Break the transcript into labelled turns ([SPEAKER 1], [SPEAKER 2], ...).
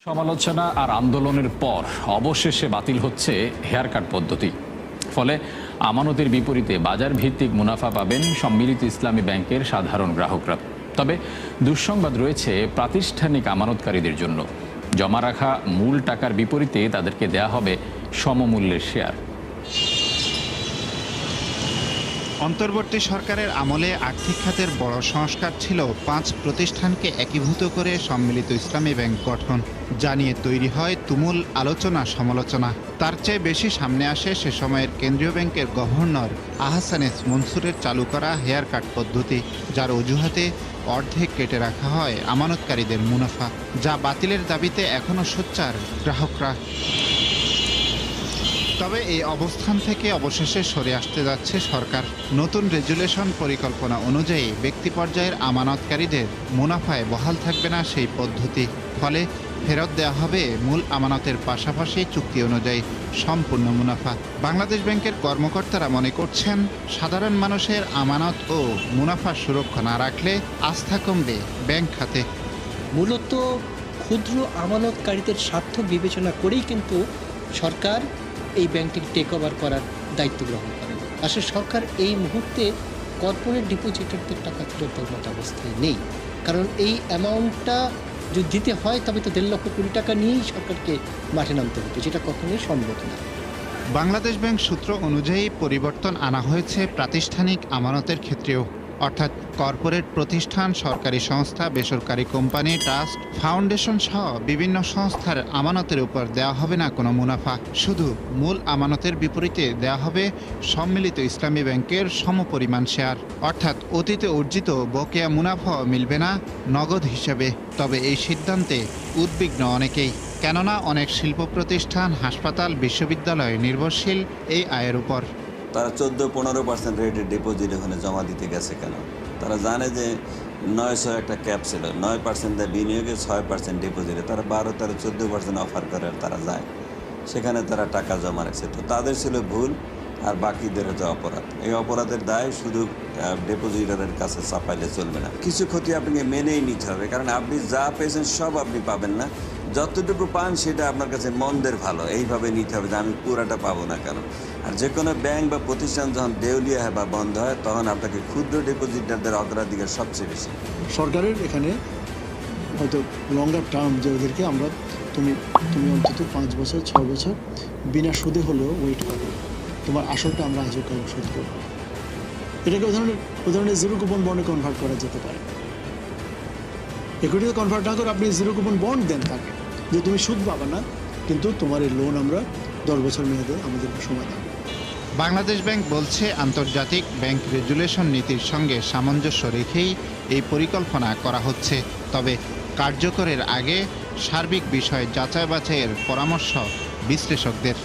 [SPEAKER 1] সমালোচনা আর আন্দোলনের পর অবশেষে বাতিল হচ্ছে হেয়ার কাট পদ্ধতি। ফলে আমানতের বিপরীতে বাজার ভিত্তিক মুনাফা পাবেন সম্মিলিত ইসলামী ব্যাংকের সাধারণ গ্রাহকরা। তবে দুঃসংবাদ রয়েছে প্রাতিষ্ঠানিক আমানতকারীদের জন্য। জমা রাখা মূল টাকার বিপরীতে তাদেরকে দেয়া হবে সমমূল্যের শেয়ার।
[SPEAKER 2] অন্তর্বর্তী সরকারের আমলে আর্থিক খাতের বড় সংস্কার ছিল 5 প্রতিষ্ঠানকে একীভূত করে সম্মিলিত ইসলামী ব্যাংক গঠন, যা নিয়ে তৈরি হয় তুমুল আলোচনা সমালোচনা। তার চেয়ে বেশি সামনে আসে সে সময়ের কেন্দ্রীয় ব্যাংকের গভর্নর আহসান এস মনসুরের চালু করা হেয়ার কাট পদ্ধতি, যার অজুহাতে অর্ধেক কেটে রাখা হয় আমানতকারীদের মুনাফা, যা বাতিলের দাবিতে এখনও সোচ্চার গ্রাহকরা। তবে এই অবস্থান থেকে অবশেষে সরে আসতে যাচ্ছে সরকার। নতুন রেজুলেশন পরিকল্পনা অনুযায়ী ব্যক্তি পর্যায়ের আমানতকারীদের মুনাফায় বহাল থাকবে না সেই পদ্ধতি। ফলে ফেরত দেওয়া হবে মূল আমানতের পাশাপাশি চুক্তি অনুযায়ী সম্পূর্ণ মুনাফা। বাংলাদেশ ব্যাংকের কর্মকর্তারা মনে করছেন, সাধারণ মানুষের আমানত ও মুনাফার সুরক্ষা না রাখলে আস্থা কমবে ব্যাংক খাতে।
[SPEAKER 3] মূলত ক্ষুদ্র আমানতকারীদের স্বার্থ বিবেচনা করেই কিন্তু সরকার এই ব্যাংকটি টেক ওভার করার দায়িত্ব গ্রহণ করে। আসলে সরকার এই মুহূর্তে কর্পোরেট ডিপোজিটরদের টাকা ফেরত দেওয়ার মতো অবস্থায় নেই, কারণ এই অ্যামাউন্টটা যদি দিতে হয় তবে তো 1.5 লক্ষ কোটি টাকা নিয়েই সরকারকে মাঠে নামতে হতো, যেটা কখনোই সম্ভব না।
[SPEAKER 2] বাংলাদেশ ব্যাংক সূত্র অনুযায়ী পরিবর্তন আনা হয়েছে প্রাতিষ্ঠানিক আমানতের ক্ষেত্রেও, অর্থাৎ কর্পোরেট প্রতিষ্ঠান, সরকারি সংস্থা, বেসরকারি কোম্পানি, ট্রাস্ট, ফাউন্ডেশন সহ বিভিন্ন সংস্থার আমানতের উপর দেওয়া হবে না কোনো মুনাফা। শুধু মূল আমানতের বিপরীতে দেওয়া হবে সম্মিলিত ইসলামী ব্যাংকের সমপরিমাণ শেয়ার, অর্থাৎ অতীতে অর্জিত বকেয়া মুনাফা মিলবে না নগদ হিসেবে। তবে এই সিদ্ধান্তে উদ্বিগ্ন অনেকেই, কেননা অনেক শিল্প প্রতিষ্ঠান, হাসপাতাল, বিশ্ববিদ্যালয় নির্ভরশীল এই আয়ের উপর।
[SPEAKER 4] তারা 14-15% রেটের ডিপোজিট ওখানে জমা দিতে গেছে কেন? তারা জানে যে 900 একটা ক্যাপ ছিল, 9% দেয় বিনিয়োগে, 6% ডিপোজিটে, তারা 12-13-14% অফার করে আর তারা যায় সেখানে, তারা টাকা জমা রাখছে। তো তাদের ছিল ভুল আর বাকিদের হচ্ছে অপরাধ। এই অপরাধের দায় শুধু ডিপোজিটরের কাছে চাপাইলে চলবে না। কিছু ক্ষতি আপনাকে মেনেই নিতে হবে, কারণ আপনি যা পেয়েছেন সব আপনি পাবেন না। যতটুকু পান সেটা আপনার কাছে মন্দের ভালো এইভাবে নিতে হবে যে আমি পুরাটা পাবো না কেন। আর যে কোনো ব্যাংক বা প্রতিষ্ঠান যখন দেউলিয়া হয় বা বন্ধ হয়, তখন আপনাকে ক্ষুদ্র ডিপোজিটারদের অগ্রাধিকার সবচেয়ে বেশি।
[SPEAKER 5] সরকারের এখানে হয়তো লঙ্গার টার্ম, যে ওদেরকে আমরা তুমি অন্তত 5 বছর 6 বছর বিনা সুদে হলেও ওয়েট করো, তোমার আসলটা আমরা আজও কাল শোধ করবো। এটাকে উদাহরণে জিরো কুপন বন্ডে কনভার্ট করা যেতে পারে। ইকুইটিতে কনভার্ট না করে আপনি জিরো কুপন বন্ড দেন তাকে, যে তুমি সুদ পাবে না, কিন্তু তোমার এই লোন আমরা 10 বছর মেয়াদে আমাদেরকে সময় দেবো।
[SPEAKER 2] বাংলাদেশ ব্যাংক বলছে, আন্তর্জাতিক ব্যাংক রেগুলেশন নীতির সঙ্গে সামঞ্জস্য রেখেই এই পরিকল্পনা করা হচ্ছে। তবে কার্যকরের আগে সার্বিক বিষয় যাচাই বাছাইয়ের পরামর্শ বিশ্লেষকদের।